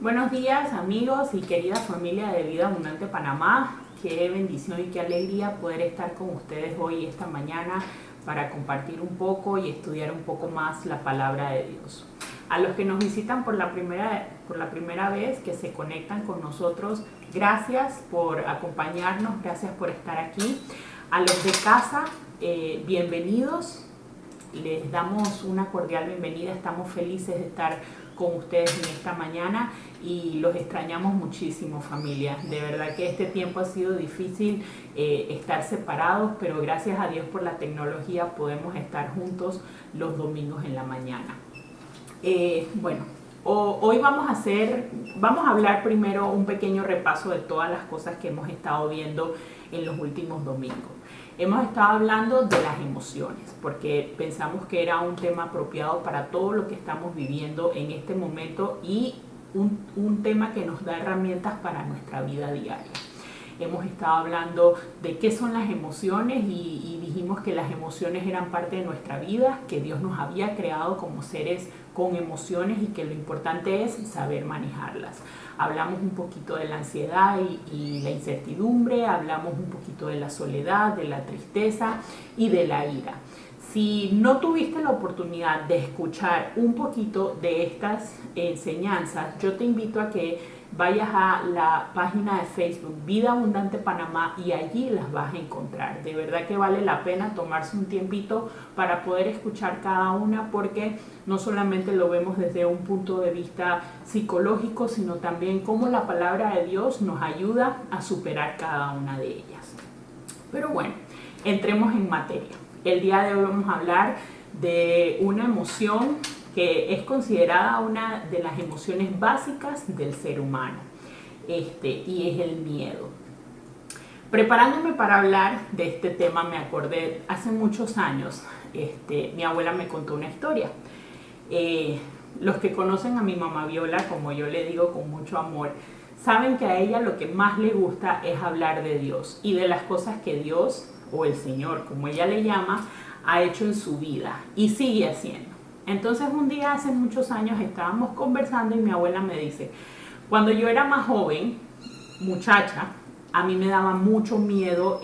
Buenos días amigos y querida familia de Vida Abundante Panamá. Qué bendición y qué alegría poder estar con ustedes hoy esta mañana para compartir un poco y estudiar un poco más la palabra de Dios. A los que nos visitan por la primera vez, que se conectan con nosotros, gracias por acompañarnos, gracias por estar aquí. A los de casa, bienvenidos. Les damos una cordial bienvenida, estamos felices de estar con ustedes en esta mañana y los extrañamos muchísimo, familia. De verdad que este tiempo ha sido difícil estar separados, pero gracias a Dios por la tecnología podemos estar juntos los domingos en la mañana. Hoy vamos a hablar primero un pequeño repaso de todas las cosas que hemos estado viendo en los últimos domingos. Hemos estado hablando de las emociones, porque pensamos que era un tema apropiado para todo lo que estamos viviendo en este momento y un tema que nos da herramientas para nuestra vida diaria. Hemos estado hablando de qué son las emociones y dijimos que las emociones eran parte de nuestra vida, que Dios nos había creado como seres con emociones y que lo importante es saber manejarlas. Hablamos un poquito de la ansiedad y la incertidumbre, hablamos un poquito de la soledad, de la tristeza y de la ira. Si no tuviste la oportunidad de escuchar un poquito de estas enseñanzas, yo te invito a que vayas a la página de Facebook Vida Abundante Panamá y allí las vas a encontrar. De verdad que vale la pena tomarse un tiempito para poder escuchar cada una, porque no solamente lo vemos desde un punto de vista psicológico, sino también cómo la palabra de Dios nos ayuda a superar cada una de ellas. Pero bueno, entremos en materia. El día de hoy vamos a hablar de una emoción que es considerada una de las emociones básicas del ser humano, y es el miedo. Preparándome para hablar de este tema, me acordé, hace muchos años, mi abuela me contó una historia. Los que conocen a mi mamá Viola, como yo le digo con mucho amor, saben que a ella lo que más le gusta es hablar de Dios y de las cosas que Dios, o el Señor, como ella le llama, ha hecho en su vida y sigue haciendo. Entonces un día hace muchos años estábamos conversando y mi abuela me dice, cuando yo era más joven, muchacha, a mí me daba mucho miedo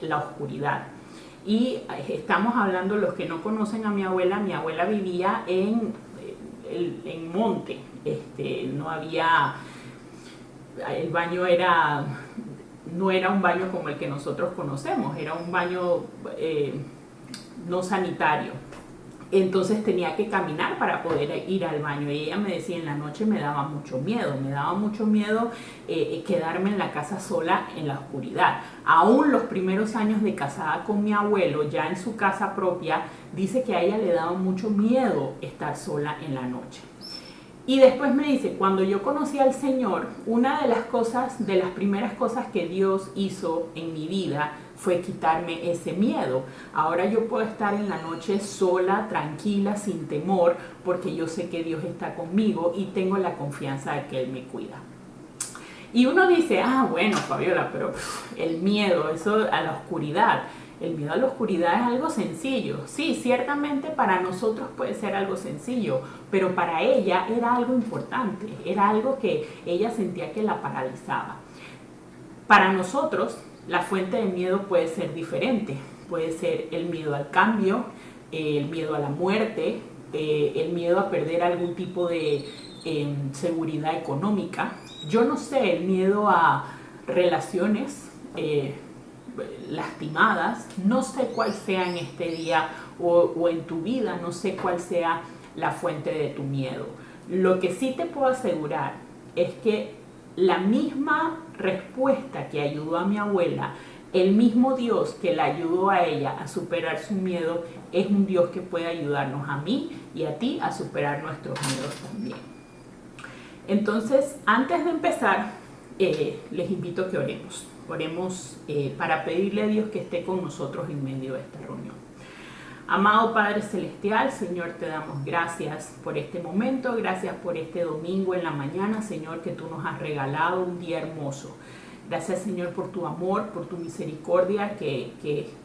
la oscuridad. Y estamos hablando, los que no conocen a mi abuela vivía en monte, no había, el baño no era un baño como el que nosotros conocemos, era un baño no sanitario. Entonces tenía que caminar para poder ir al baño y ella me decía, en la noche me daba mucho miedo quedarme en la casa sola en la oscuridad. Aún los primeros años de casada con mi abuelo, ya en su casa propia, dice que a ella le daba mucho miedo estar sola en la noche. Y después me dice, cuando yo conocí al Señor, una de las primeras cosas que Dios hizo en mi vida fue quitarme ese miedo. Ahora yo puedo estar en la noche sola, tranquila, sin temor, porque yo sé que Dios está conmigo y tengo la confianza de que Él me cuida. Y uno dice, bueno, Fabiola, pero el miedo, eso a la oscuridad. El miedo a la oscuridad es algo sencillo. Sí, ciertamente para nosotros puede ser algo sencillo, pero para ella era algo importante, era algo que ella sentía que la paralizaba. Para nosotros, la fuente de miedo puede ser diferente. Puede ser el miedo al cambio, el miedo a la muerte, el miedo a perder algún tipo de seguridad económica. Yo no sé, el miedo a relaciones lastimadas. No sé cuál sea en este día o en tu vida, no sé cuál sea la fuente de tu miedo. Lo que sí te puedo asegurar es que la misma respuesta que ayudó a mi abuela, el mismo Dios que la ayudó a ella a superar su miedo, es un Dios que puede ayudarnos a mí y a ti a superar nuestros miedos también. Entonces, antes de empezar, les invito a que oremos. Oremos para pedirle a Dios que esté con nosotros en medio de esta reunión. Amado Padre Celestial, Señor, te damos gracias por este momento, gracias por este domingo en la mañana, Señor, que tú nos has regalado un día hermoso. Gracias, Señor, por tu amor, por tu misericordia que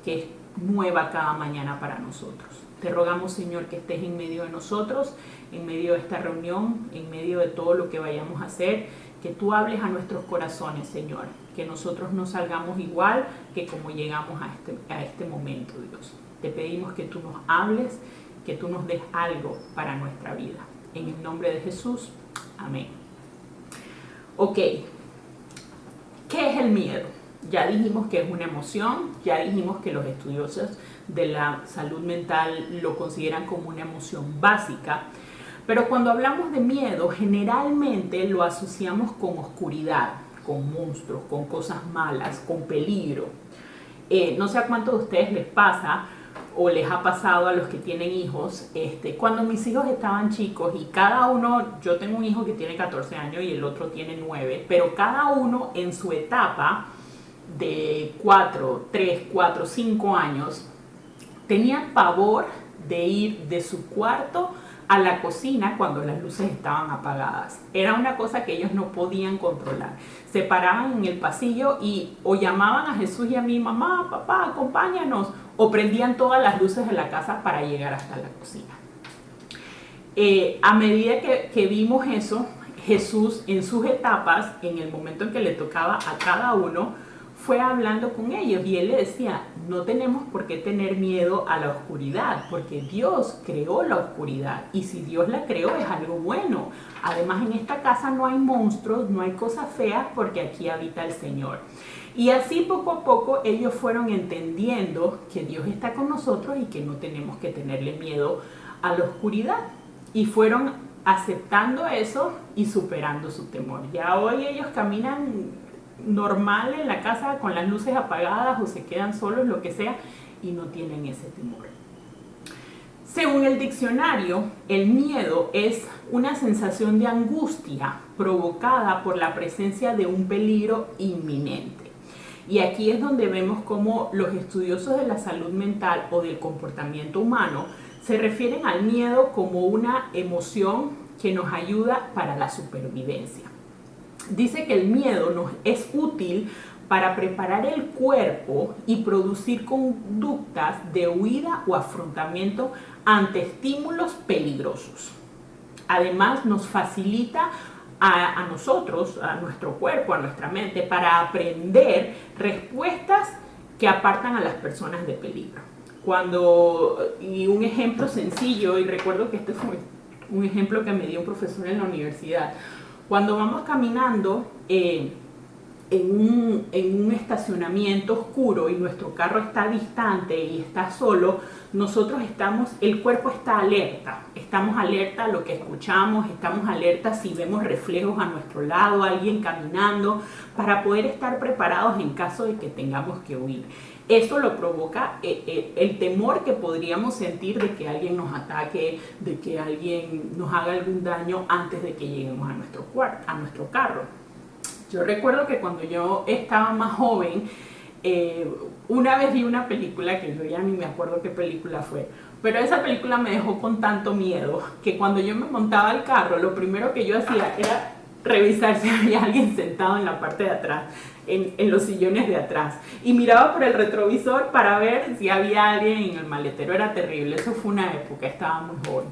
es nueva cada mañana para nosotros. Te rogamos, Señor, que estés en medio de nosotros, en medio de esta reunión, en medio de todo lo que vayamos a hacer, que tú hables a nuestros corazones, Señor, que nosotros no salgamos igual que como llegamos a este momento, Dios. Te pedimos que tú nos hables, que tú nos des algo para nuestra vida. En el nombre de Jesús, amén. Ok, ¿qué es el miedo? Ya dijimos que es una emoción, ya dijimos que los estudiosos de la salud mental lo consideran como una emoción básica, pero cuando hablamos de miedo, generalmente lo asociamos con oscuridad, con monstruos, con cosas malas, con peligro. No sé a cuántos de ustedes les pasa o les ha pasado a los que tienen hijos, cuando mis hijos estaban chicos y cada uno, yo tengo un hijo que tiene 14 años y el otro tiene 9, pero cada uno en su etapa de 4, 3, 4, 5 años, tenía pavor de ir de su cuarto a la cocina cuando las luces estaban apagadas. Era una cosa que ellos no podían controlar. Se paraban en el pasillo y o llamaban a Jesús y a mi mamá, papá, acompáñanos, o prendían todas las luces de la casa para llegar hasta la cocina. A medida que vimos eso, Jesús en sus etapas, en el momento en que le tocaba a cada uno, fue hablando con ellos y él le decía, no tenemos por qué tener miedo a la oscuridad, porque Dios creó la oscuridad y si Dios la creó es algo bueno. Además, en esta casa no hay monstruos, no hay cosas feas, porque aquí habita el Señor. Y así poco a poco ellos fueron entendiendo que Dios está con nosotros y que no tenemos que tenerle miedo a la oscuridad. Y fueron aceptando eso y superando su temor. Ya hoy ellos caminan normal en la casa con las luces apagadas o se quedan solos, lo que sea, y no tienen ese temor. Según el diccionario, el miedo es una sensación de angustia provocada por la presencia de un peligro inminente. Y aquí es donde vemos cómo los estudiosos de la salud mental o del comportamiento humano se refieren al miedo como una emoción que nos ayuda para la supervivencia. Dice que el miedo nos es útil para preparar el cuerpo y producir conductas de huida o afrontamiento ante estímulos peligrosos. Además, nos facilita a nosotros, a nuestro cuerpo, a nuestra mente, para aprender respuestas que apartan a las personas de peligro. Y un ejemplo sencillo, y recuerdo que este fue un ejemplo que me dio un profesor en la universidad. Cuando vamos caminando en un estacionamiento oscuro y nuestro carro está distante y está solo, el cuerpo está alerta. Estamos alerta a lo que escuchamos, estamos alerta si vemos reflejos a nuestro lado, alguien caminando, para poder estar preparados en caso de que tengamos que huir. Eso lo provoca el temor que podríamos sentir de que alguien nos ataque, de que alguien nos haga algún daño antes de que lleguemos a nuestro carro. Yo recuerdo que cuando yo estaba más joven, una vez vi una película que yo ya ni me acuerdo qué película fue, pero esa película me dejó con tanto miedo que cuando yo me montaba al carro, lo primero que yo hacía era revisar si había alguien sentado en la parte de atrás, en los sillones de atrás, y miraba por el retrovisor para ver si había alguien en el maletero. Era terrible, eso fue una época, estaba muy joven,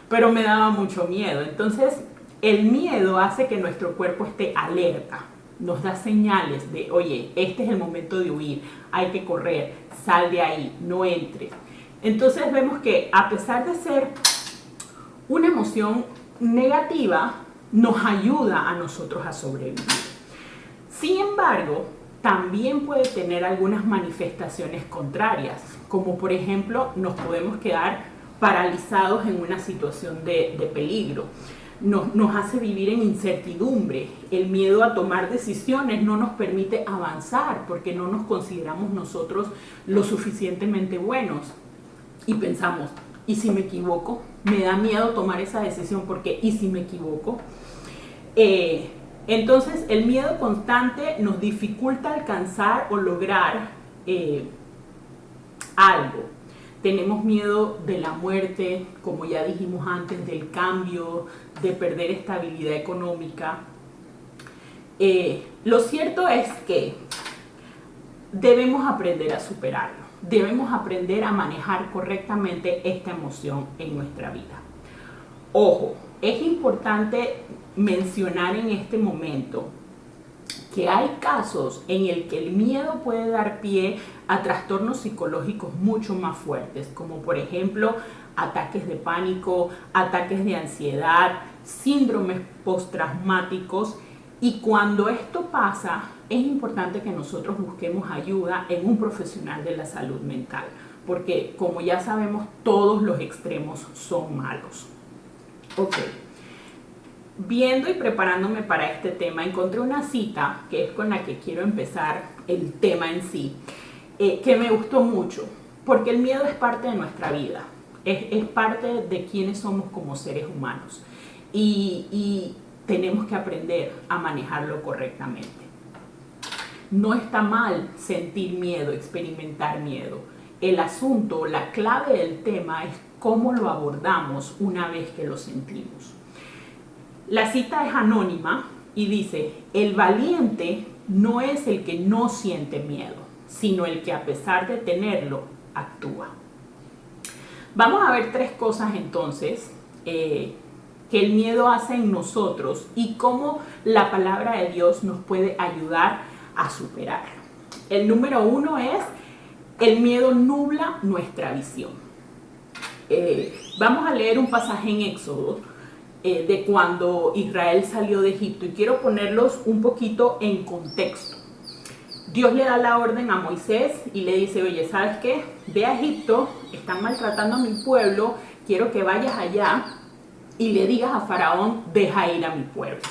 pero me daba mucho miedo. Entonces el miedo hace que nuestro cuerpo esté alerta, nos da señales de, oye, este es el momento de huir, hay que correr, sal de ahí, no entres. Entonces vemos que a pesar de ser una emoción negativa, nos ayuda a nosotros a sobrevivir. Sin embargo, también puede tener algunas manifestaciones contrarias, como por ejemplo nos podemos quedar paralizados en una situación de peligro. Nos hace vivir en incertidumbre. El miedo a tomar decisiones no nos permite avanzar porque no nos consideramos nosotros lo suficientemente buenos. Y pensamos, ¿y si me equivoco? Me da miedo tomar esa decisión porque ¿y si me equivoco? Entonces el miedo constante nos dificulta alcanzar o lograr algo. Tenemos miedo de la muerte, como ya dijimos antes, del cambio, de perder estabilidad económica. Lo cierto es que debemos aprender a superarlo. debemos aprender a manejar correctamente esta emoción en nuestra vida. Ojo, es importante mencionar en este momento que hay casos en el que el miedo puede dar pie a trastornos psicológicos mucho más fuertes, como por ejemplo ataques de pánico, ataques de ansiedad, síndromes postraumáticos, y cuando esto pasa es importante que nosotros busquemos ayuda en un profesional de la salud mental, porque como ya sabemos todos los extremos son malos. Ok. Viendo y preparándome para este tema, encontré una cita que es con la que quiero empezar el tema en sí, que me gustó mucho, porque el miedo es parte de nuestra vida, es parte de quienes somos como seres humanos y tenemos que aprender a manejarlo correctamente. No está mal sentir miedo, experimentar miedo. El asunto, la clave del tema es cómo lo abordamos una vez que lo sentimos. La cita es anónima y dice: el valiente no es el que no siente miedo, sino el que a pesar de tenerlo, actúa. Vamos a ver tres cosas entonces que el miedo hace en nosotros y cómo la palabra de Dios nos puede ayudar a superarlo. El número uno es: el miedo nubla nuestra visión. Vamos a leer un pasaje en Éxodo de cuando Israel salió de Egipto y quiero ponerlos un poquito en contexto. Dios le da la orden a Moisés y le dice: oye, ¿sabes qué? Ve a Egipto, están maltratando a mi pueblo, quiero que vayas allá y le digas a Faraón: deja ir a mi pueblo.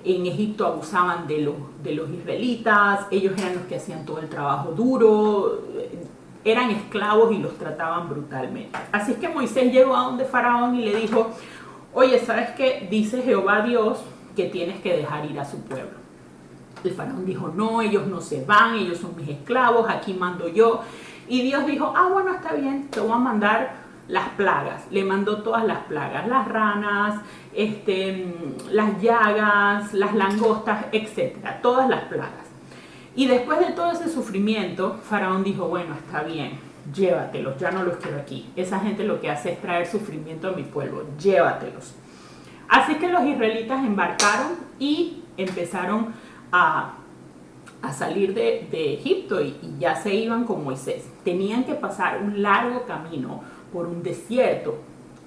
En Egipto abusaban de los israelitas, ellos eran los que hacían todo el trabajo duro, eran esclavos y los trataban brutalmente. Así es que Moisés llegó a donde Faraón y le dijo: oye, ¿sabes qué? Dice Jehová Dios que tienes que dejar ir a su pueblo. El faraón dijo: no, ellos no se van, ellos son mis esclavos, aquí mando yo. Y Dios dijo: bueno, está bien, te voy a mandar las plagas. Le mandó todas las plagas, las ranas, las llagas, las langostas, etcétera, todas las plagas. Y después de todo ese sufrimiento, Faraón dijo: bueno, está bien, llévatelos, ya no los quiero aquí. Esa gente lo que hace es traer sufrimiento a mi pueblo, llévatelos. Así que los israelitas embarcaron y empezaron a salir de Egipto y ya se iban con Moisés. Tenían que pasar un largo camino por un desierto.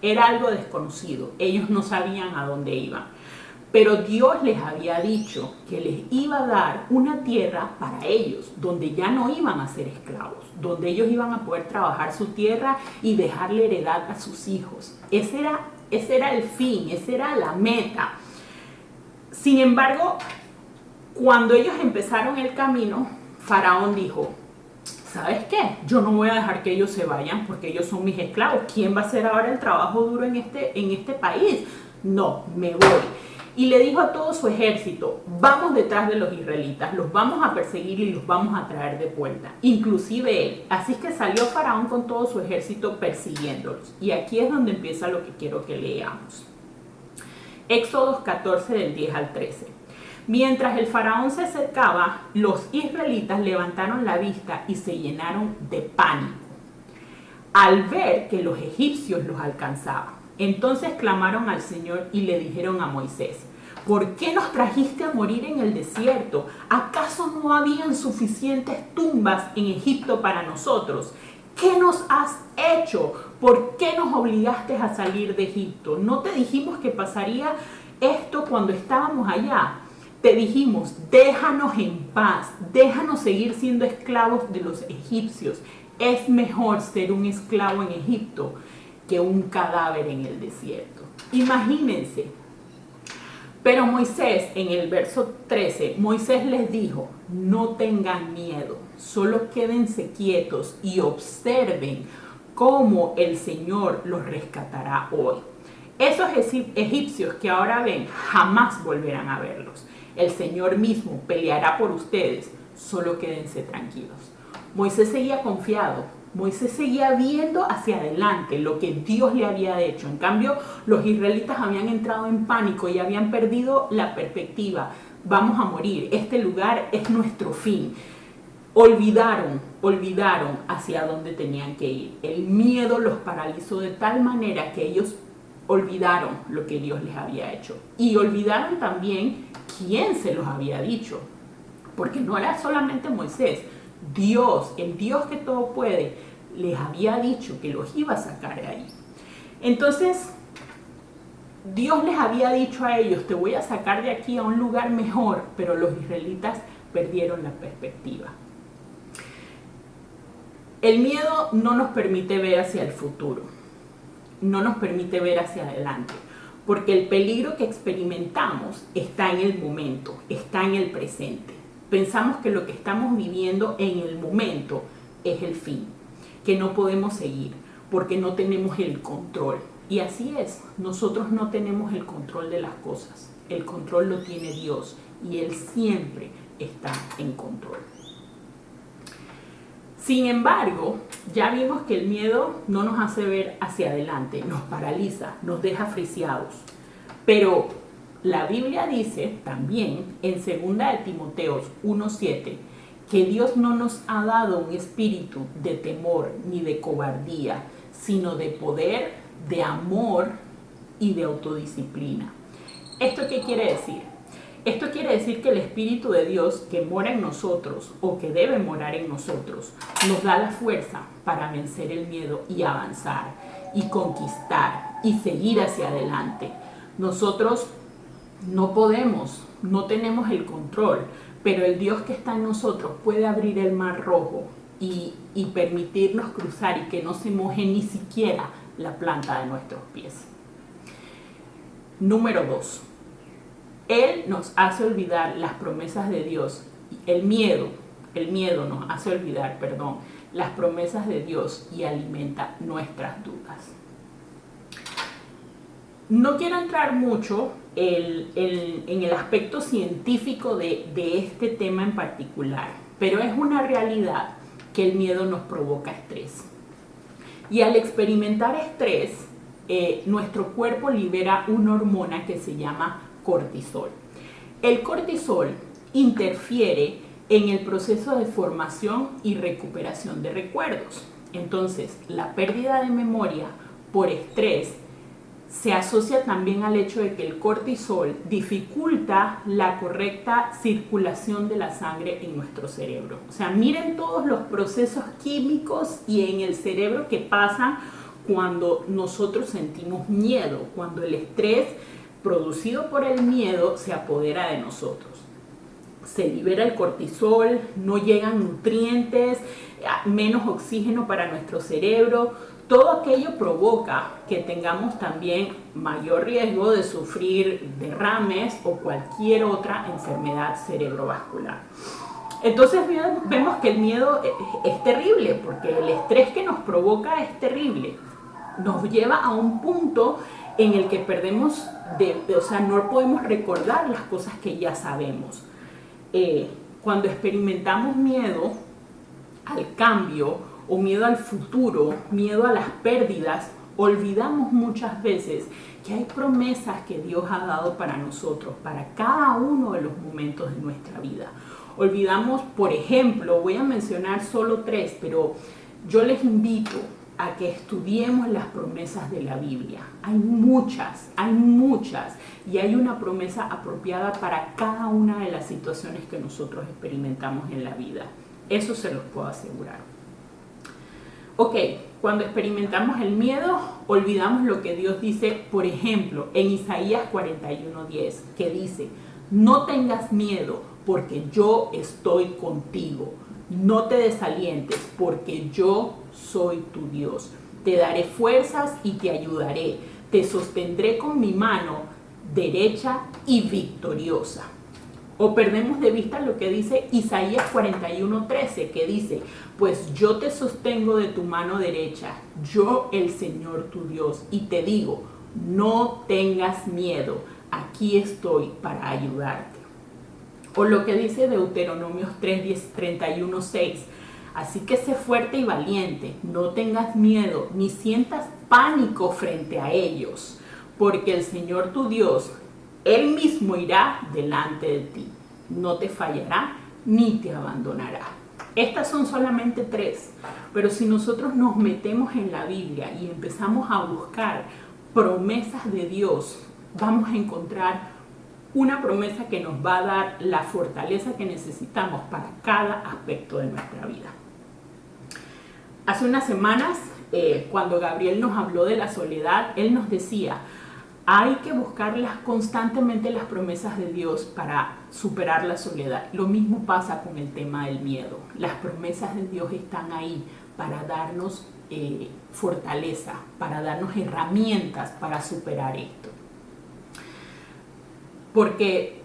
Era algo desconocido, ellos no sabían a dónde iban. Pero Dios les había dicho que les iba a dar una tierra para ellos, donde ya no iban a ser esclavos, donde ellos iban a poder trabajar su tierra y dejarle heredad a sus hijos. Ese era el fin, esa era la meta. Sin embargo, cuando ellos empezaron el camino, Faraón dijo: ¿sabes qué? Yo no voy a dejar que ellos se vayan porque ellos son mis esclavos. ¿Quién va a hacer ahora el trabajo duro en este país? No, me voy. Y le dijo a todo su ejército: vamos detrás de los israelitas, los vamos a perseguir y los vamos a traer de vuelta, inclusive él. Así que salió Faraón con todo su ejército persiguiéndolos. Y aquí es donde empieza lo que quiero que leamos. Éxodo 14 del 10 al 13. Mientras el faraón se acercaba, los israelitas levantaron la vista y se llenaron de pánico al ver que los egipcios los alcanzaban. Entonces clamaron al Señor y le dijeron a Moisés: ¿por qué nos trajiste a morir en el desierto? ¿Acaso no habían suficientes tumbas en Egipto para nosotros? ¿Qué nos has hecho? ¿Por qué nos obligaste a salir de Egipto? ¿No te dijimos que pasaría esto cuando estábamos allá? Te dijimos: déjanos en paz, déjanos seguir siendo esclavos de los egipcios. Es mejor ser un esclavo en Egipto que un cadáver en el desierto. Imagínense. Pero Moisés, en el verso 13, Moisés les dijo: no tengan miedo, solo quédense quietos y observen cómo el Señor los rescatará hoy. Esos egipcios que ahora ven, jamás volverán a verlos. El Señor mismo peleará por ustedes, solo quédense tranquilos. Moisés seguía confiado, Moisés seguía viendo hacia adelante lo que Dios le había hecho. En cambio, los israelitas habían entrado en pánico y habían perdido la perspectiva. Vamos a morir, este lugar es nuestro fin. olvidaron hacia dónde tenían que ir. El miedo los paralizó de tal manera que ellos olvidaron lo que Dios les había hecho. Y olvidaron también quién se los había dicho. Porque no era solamente Moisés. Dios, el Dios que todo puede, les había dicho que los iba a sacar de ahí. Entonces, Dios les había dicho a ellos, te voy a sacar de aquí a un lugar mejor, pero los israelitas perdieron la perspectiva. El miedo no nos permite ver hacia el futuro, no nos permite ver hacia adelante, porque el peligro que experimentamos está en el momento, está en el presente. Pensamos que lo que estamos viviendo en el momento es el fin, que no podemos seguir, porque no tenemos el control. Y así es, nosotros no tenemos el control de las cosas, el control lo tiene Dios y Él siempre está en control. Sin embargo, ya vimos que el miedo no nos hace ver hacia adelante, nos paraliza, nos deja friseados. Pero la Biblia dice también en 2 de Timoteo 1:7 que Dios no nos ha dado un espíritu de temor ni de cobardía, sino de poder, de amor y de autodisciplina. ¿Esto qué quiere decir? Esto quiere decir que el Espíritu de Dios que mora en nosotros o que debe morar en nosotros nos da la fuerza para vencer el miedo y avanzar y conquistar y seguir hacia adelante. Nosotros no podemos, no tenemos el control, pero el Dios que está en nosotros puede abrir el mar rojo y permitirnos cruzar y que no se moje ni siquiera la planta de nuestros pies. Número 2. Él nos hace olvidar las promesas de Dios. El miedo nos hace olvidar, las promesas de Dios y alimenta nuestras dudas. No quiero entrar mucho en el aspecto científico de este tema en particular, pero es una realidad que el miedo nos provoca estrés. Y al experimentar estrés, nuestro cuerpo libera una hormona que se llama cortisol. El cortisol interfiere en el proceso de formación y recuperación de recuerdos. Entonces, la pérdida de memoria por estrés se asocia también al hecho de que el cortisol dificulta la correcta circulación de la sangre en nuestro cerebro. O sea, miren todos los procesos químicos y en el cerebro que pasan cuando nosotros sentimos miedo, cuando el estrés producido por el miedo se apodera de nosotros. Se libera el cortisol, no llegan nutrientes, menos oxígeno para nuestro cerebro. Todo aquello provoca que tengamos también mayor riesgo de sufrir derrames o cualquier otra enfermedad cerebrovascular. Entonces vemos que el miedo es terrible, porque el estrés que nos provoca es terrible. Nos lleva a un punto en el que perdemos, no podemos recordar las cosas que ya sabemos. Cuando experimentamos miedo al cambio o miedo al futuro, miedo a las pérdidas, olvidamos muchas veces que hay promesas que Dios ha dado para nosotros, para cada uno de los momentos de nuestra vida. Olvidamos, por ejemplo, voy a mencionar solo 3, pero yo les invito a que estudiemos las promesas de la Biblia. Hay muchas, y hay una promesa apropiada para cada una de las situaciones que nosotros experimentamos en la vida. Eso se los puedo asegurar. Ok, cuando experimentamos el miedo, olvidamos lo que Dios dice, por ejemplo, en Isaías 41:10, que dice, no tengas miedo porque yo estoy contigo. No te desalientes porque yo soy tu Dios. Te daré fuerzas y te ayudaré. Te sostendré con mi mano derecha y victoriosa. O perdemos de vista lo que dice Isaías 41:13, que dice, pues yo te sostengo de tu mano derecha, yo el Señor tu Dios, y te digo, no tengas miedo, aquí estoy para ayudarte. O lo que dice Deuteronomios 31:6, así que sé fuerte y valiente, no tengas miedo, ni sientas pánico frente a ellos, porque el Señor tu Dios, Él mismo irá delante de ti, no te fallará ni te abandonará. Estas son solamente 3, pero si nosotros nos metemos en la Biblia y empezamos a buscar promesas de Dios, vamos a encontrar una promesa que nos va a dar la fortaleza que necesitamos para cada aspecto de nuestra vida. Hace unas semanas, cuando Gabriel nos habló de la soledad, él nos decía, hay que buscarlas constantemente las promesas de Dios para superar la soledad. Lo mismo pasa con el tema del miedo. Las promesas de Dios están ahí para darnos fortaleza, para darnos herramientas para superar esto. Porque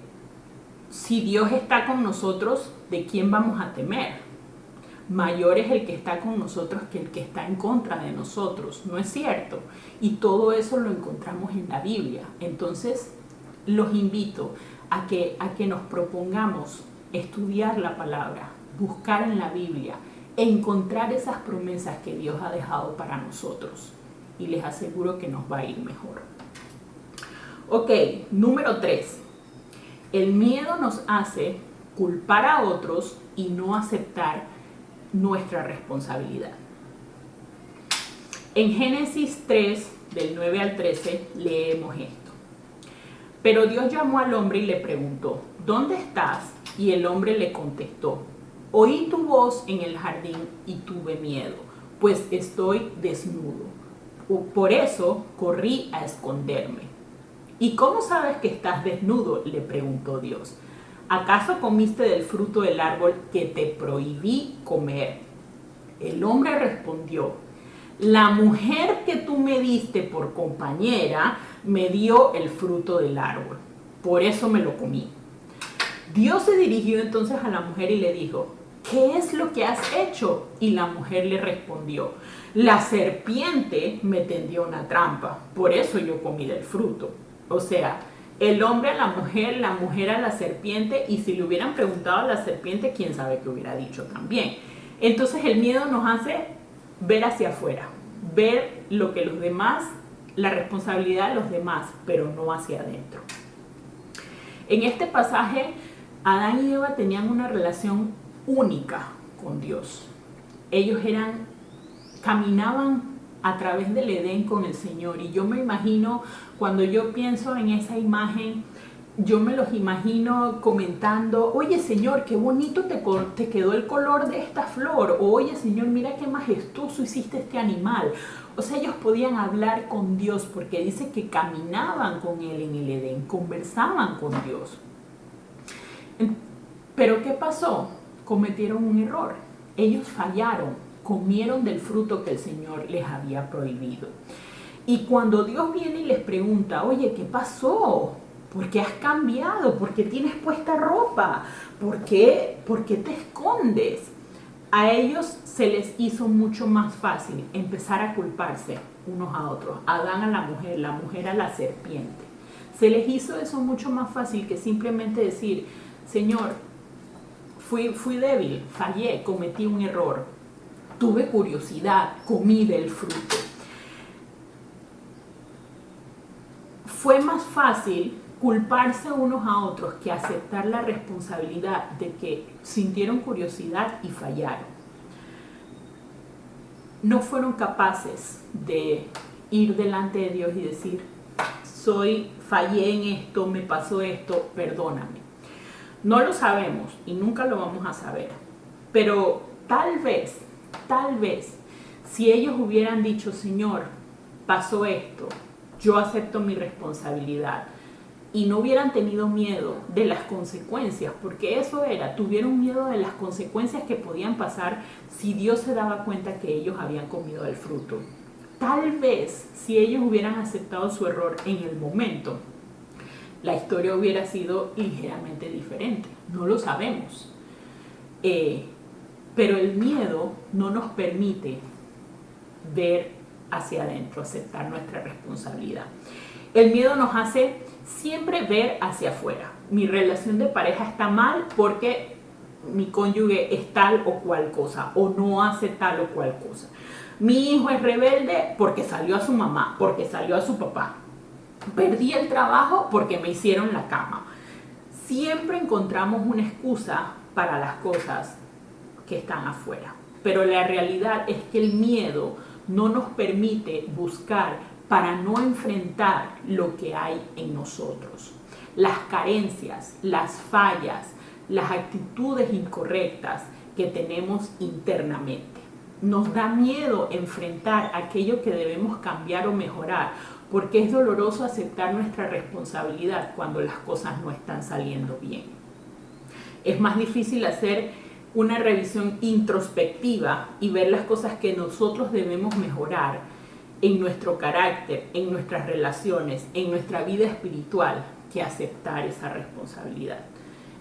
si Dios está con nosotros, ¿de quién vamos a temer? Mayor es el que está con nosotros que el que está en contra de nosotros, ¿no es cierto? Y todo eso lo encontramos en la Biblia. Entonces, los invito a que nos propongamos estudiar la palabra, buscar en la Biblia, encontrar esas promesas que Dios ha dejado para nosotros. Y les aseguro que nos va a ir mejor. Ok, número 3. El miedo nos hace culpar a otros y no aceptar nuestra responsabilidad. En Génesis 3, del 9 al 13, leemos esto. Pero Dios llamó al hombre y le preguntó, ¿dónde estás? Y el hombre le contestó, oí tu voz en el jardín y tuve miedo, pues estoy desnudo. Por eso corrí a esconderme. ¿Y cómo sabes que estás desnudo?, le preguntó Dios. ¿Acaso comiste del fruto del árbol que te prohibí comer? El hombre respondió, la mujer que tú me diste por compañera me dio el fruto del árbol, por eso me lo comí. Dios se dirigió entonces a la mujer y le dijo, ¿qué es lo que has hecho? Y la mujer le respondió, la serpiente me tendió una trampa, por eso yo comí del fruto. O sea, el hombre a la mujer a la serpiente, y si le hubieran preguntado a la serpiente, quién sabe qué hubiera dicho también. Entonces el miedo nos hace ver hacia afuera, ver lo que los demás, la responsabilidad de los demás, pero no hacia adentro. En este pasaje, Adán y Eva tenían una relación única con Dios. Ellos caminaban a través del Edén con el Señor, y yo me imagino, cuando yo pienso en esa imagen, yo me los imagino comentando, oye Señor, qué bonito te quedó el color de esta flor, o oye Señor, mira qué majestuoso hiciste este animal. O sea, ellos podían hablar con Dios, porque dice que caminaban con Él en el Edén, conversaban con Dios. Pero ¿qué pasó? Cometieron un error, ellos fallaron, comieron del fruto que el Señor les había prohibido. Y cuando Dios viene y les pregunta, oye, ¿qué pasó? ¿Por qué has cambiado? ¿Por qué tienes puesta ropa? ¿Por qué te escondes? A ellos se les hizo mucho más fácil empezar a culparse unos a otros. Adán a la mujer a la serpiente. Se les hizo eso mucho más fácil que simplemente decir, Señor, fui débil, fallé, cometí un error, tuve curiosidad, comí del fruto. Fue más fácil culparse unos a otros que aceptar la responsabilidad de que sintieron curiosidad y fallaron. No fueron capaces de ir delante de Dios y decir, fallé en esto, me pasó esto, perdóname. No lo sabemos y nunca lo vamos a saber, pero tal vez, si ellos hubieran dicho, Señor, pasó esto, yo acepto mi responsabilidad, y no hubieran tenido miedo de las consecuencias, porque eso tuvieron miedo de las consecuencias que podían pasar si Dios se daba cuenta que ellos habían comido el fruto. Tal vez, si ellos hubieran aceptado su error en el momento, la historia hubiera sido ligeramente diferente. No lo sabemos. Pero el miedo no nos permite ver hacia adentro, aceptar nuestra responsabilidad. El miedo nos hace siempre ver hacia afuera. Mi relación de pareja está mal porque mi cónyuge es tal o cual cosa, o no hace tal o cual cosa. Mi hijo es rebelde porque salió a su mamá, porque salió a su papá. Perdí el trabajo porque me hicieron la cama. Siempre encontramos una excusa para las cosas que están afuera. Pero la realidad es que el miedo no nos permite buscar para no enfrentar lo que hay en nosotros. Las carencias, las fallas, las actitudes incorrectas que tenemos internamente. Nos da miedo enfrentar aquello que debemos cambiar o mejorar, porque es doloroso aceptar nuestra responsabilidad cuando las cosas no están saliendo bien. Es más difícil hacer una revisión introspectiva y ver las cosas que nosotros debemos mejorar en nuestro carácter, en nuestras relaciones, en nuestra vida espiritual, que aceptar esa responsabilidad.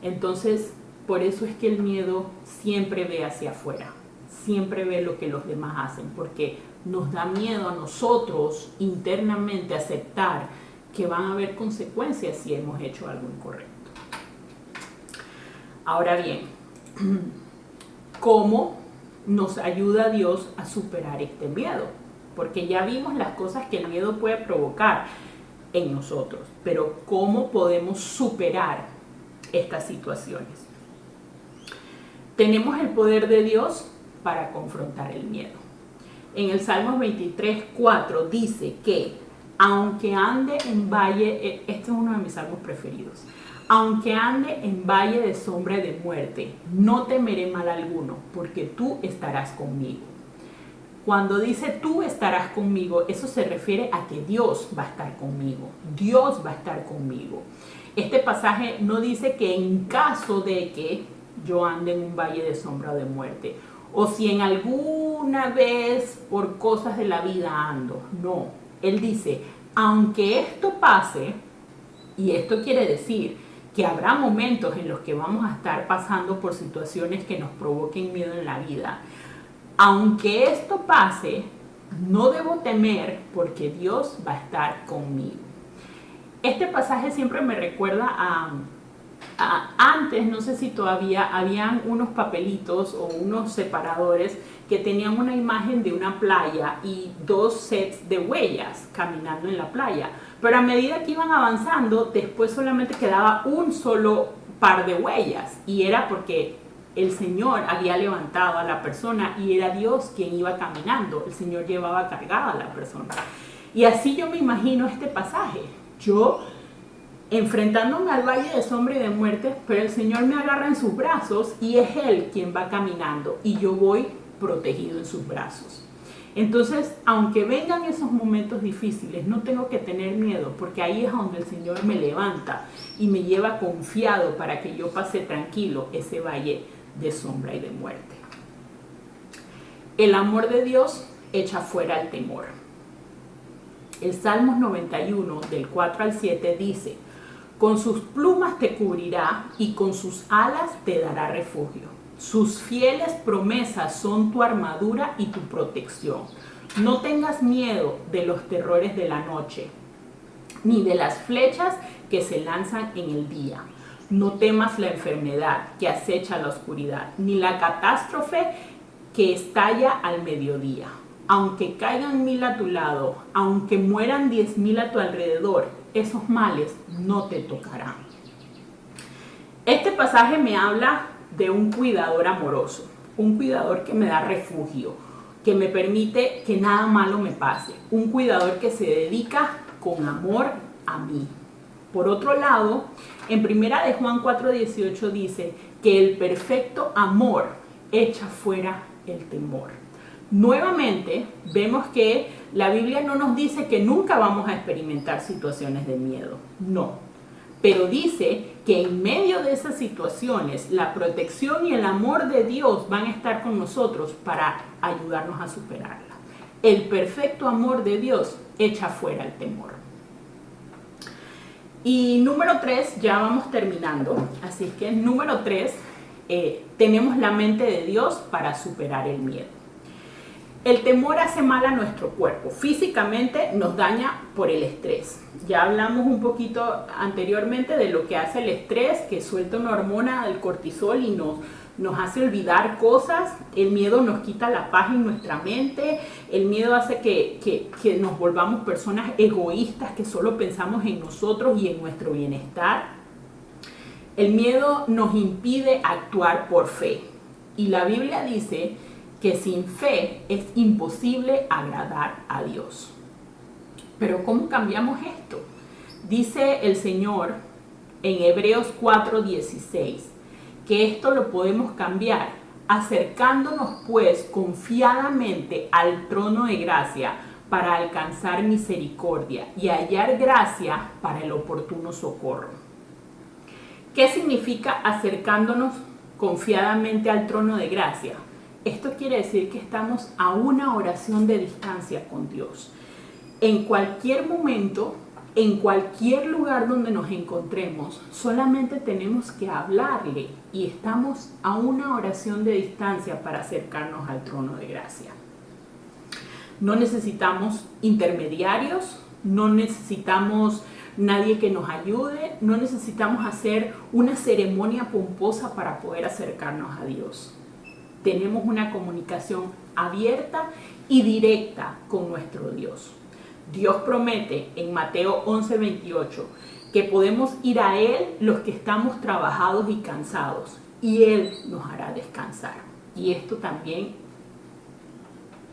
Entonces, por eso es que el miedo siempre ve hacia afuera, siempre ve lo que los demás hacen, porque nos da miedo a nosotros internamente aceptar que van a haber consecuencias si hemos hecho algo incorrecto. Ahora bien, ¿cómo nos ayuda Dios a superar este miedo? Porque ya vimos las cosas que el miedo puede provocar en nosotros, pero ¿cómo podemos superar estas situaciones? Tenemos el poder de Dios para confrontar el miedo. En el Salmos 23:4 dice que aunque ande en valle, este es uno de mis salmos preferidos, aunque ande en valle de sombra de muerte, no temeré mal alguno, porque tú estarás conmigo. Cuando dice tú estarás conmigo, eso se refiere a que Dios va a estar conmigo. Dios va a estar conmigo. Este pasaje no dice que en caso de que yo ande en un valle de sombra de muerte, o si en alguna vez por cosas de la vida ando. No, él dice, aunque esto pase, y esto quiere decir que habrá momentos en los que vamos a estar pasando por situaciones que nos provoquen miedo en la vida. Aunque esto pase, no debo temer porque Dios va a estar conmigo. Este pasaje siempre me recuerda a antes, no sé si todavía, habían unos papelitos o unos separadores que tenían una imagen de una playa y dos sets de huellas caminando en la playa. Pero a medida que iban avanzando, después solamente quedaba un solo par de huellas y era porque el Señor había levantado a la persona y era Dios quien iba caminando. El Señor llevaba cargada a la persona. Y así yo me imagino este pasaje. Yo enfrentándome al valle de sombra y de muerte, pero el Señor me agarra en sus brazos y es Él quien va caminando y yo voy protegido en sus brazos. Entonces, aunque vengan esos momentos difíciles, no tengo que tener miedo, porque ahí es donde el Señor me levanta y me lleva confiado para que yo pase tranquilo ese valle de sombra y de muerte. El amor de Dios echa fuera el temor. El Salmos 91, del 4 al 7, dice: con sus plumas te cubrirá y con sus alas te dará refugio. Sus fieles promesas son tu armadura y tu protección. No tengas miedo de los terrores de la noche, ni de las flechas que se lanzan en el día. No temas la enfermedad que acecha la oscuridad, ni la catástrofe que estalla al mediodía. Aunque caigan 1000 a tu lado, aunque mueran 10,000 a tu alrededor, esos males no te tocarán. Este pasaje me habla de un cuidador amoroso, un cuidador que me da refugio, que me permite que nada malo me pase, un cuidador que se dedica con amor a mí. Por otro lado, en 1 de Juan 4:18 dice que el perfecto amor echa fuera el temor. Nuevamente, vemos que la Biblia no nos dice que nunca vamos a experimentar situaciones de miedo, no. Pero dice que en medio de esas situaciones, la protección y el amor de Dios van a estar con nosotros para ayudarnos a superarla. El perfecto amor de Dios echa fuera el temor. Y número 3, ya vamos terminando, así que número 3, tenemos la mente de Dios para superar el miedo. El temor hace mal a nuestro cuerpo, físicamente nos daña por el estrés. Ya hablamos un poquito anteriormente de lo que hace el estrés, que suelta una hormona, el cortisol, y nos hace olvidar cosas. El miedo nos quita la paz en nuestra mente, el miedo hace que nos volvamos personas egoístas que solo pensamos en nosotros y en nuestro bienestar. El miedo nos impide actuar por fe. Y la Biblia dice que sin fe es imposible agradar a Dios. Pero ¿cómo cambiamos esto? Dice el Señor en Hebreos 4:16 que esto lo podemos cambiar acercándonos pues confiadamente al trono de gracia para alcanzar misericordia y hallar gracia para el oportuno socorro. ¿Qué significa acercándonos confiadamente al trono de gracia? Esto quiere decir que estamos a una oración de distancia con Dios. En cualquier momento, en cualquier lugar donde nos encontremos, solamente tenemos que hablarle y estamos a una oración de distancia para acercarnos al trono de gracia. No necesitamos intermediarios, no necesitamos nadie que nos ayude, no necesitamos hacer una ceremonia pomposa para poder acercarnos a Dios. Tenemos una comunicación abierta y directa con nuestro Dios. Dios promete en Mateo 11:28 que podemos ir a Él los que estamos trabajados y cansados y Él nos hará descansar. Y esto también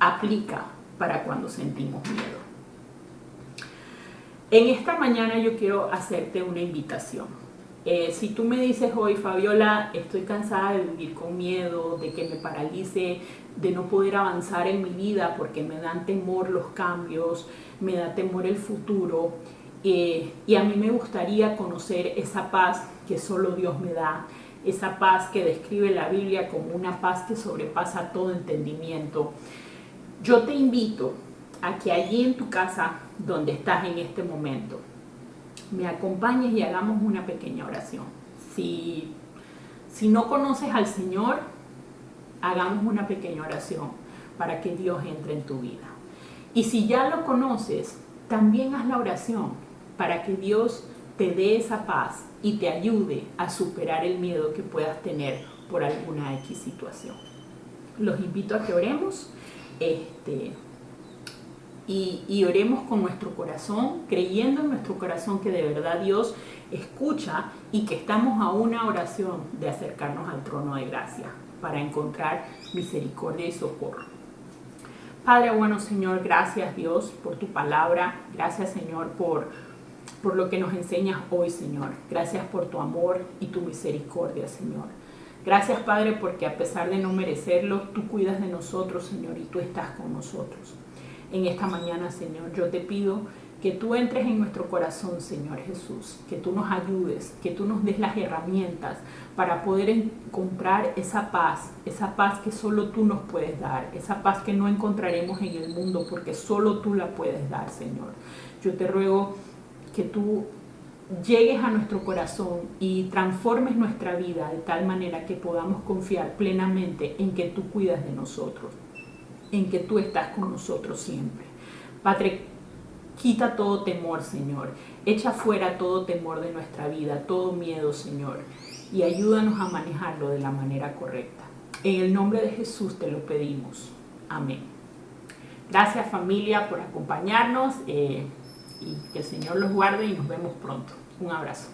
aplica para cuando sentimos miedo. En esta mañana yo quiero hacerte una invitación. Si tú me dices hoy, Fabiola, estoy cansada de vivir con miedo, de que me paralice, de no poder avanzar en mi vida porque me dan temor los cambios, me da temor el futuro, y a mí me gustaría conocer esa paz que solo Dios me da, esa paz que describe la Biblia como una paz que sobrepasa todo entendimiento. Yo te invito a que allí en tu casa, donde estás en este momento, me acompañes y hagamos una pequeña oración. Si no conoces al Señor, hagamos una pequeña oración para que Dios entre en tu vida. Y si ya lo conoces, también haz la oración para que Dios te dé esa paz y te ayude a superar el miedo que puedas tener por alguna X situación. Los invito a que oremos y oremos con nuestro corazón, creyendo en nuestro corazón que de verdad Dios escucha y que estamos a una oración de acercarnos al trono de gracia para encontrar misericordia y socorro. Padre bueno, Señor, gracias Dios por tu palabra, gracias Señor por lo que nos enseñas hoy, Señor. Gracias por tu amor y tu misericordia, Señor. Gracias, Padre, porque a pesar de no merecerlo, tú cuidas de nosotros, Señor, y tú estás con nosotros. En esta mañana, Señor, yo te pido que tú entres en nuestro corazón, Señor Jesús, que tú nos ayudes, que tú nos des las herramientas para poder encontrar esa paz que solo tú nos puedes dar, esa paz que no encontraremos en el mundo porque solo tú la puedes dar, Señor. Yo te ruego que tú llegues a nuestro corazón y transformes nuestra vida de tal manera que podamos confiar plenamente en que tú cuidas de nosotros, en que tú estás con nosotros siempre. Padre, quita todo temor, Señor. Echa fuera todo temor de nuestra vida, todo miedo, Señor, y ayúdanos a manejarlo de la manera correcta. En el nombre de Jesús te lo pedimos. Amén. Gracias, familia, por acompañarnos. Y que el Señor los guarde y nos vemos pronto. Un abrazo.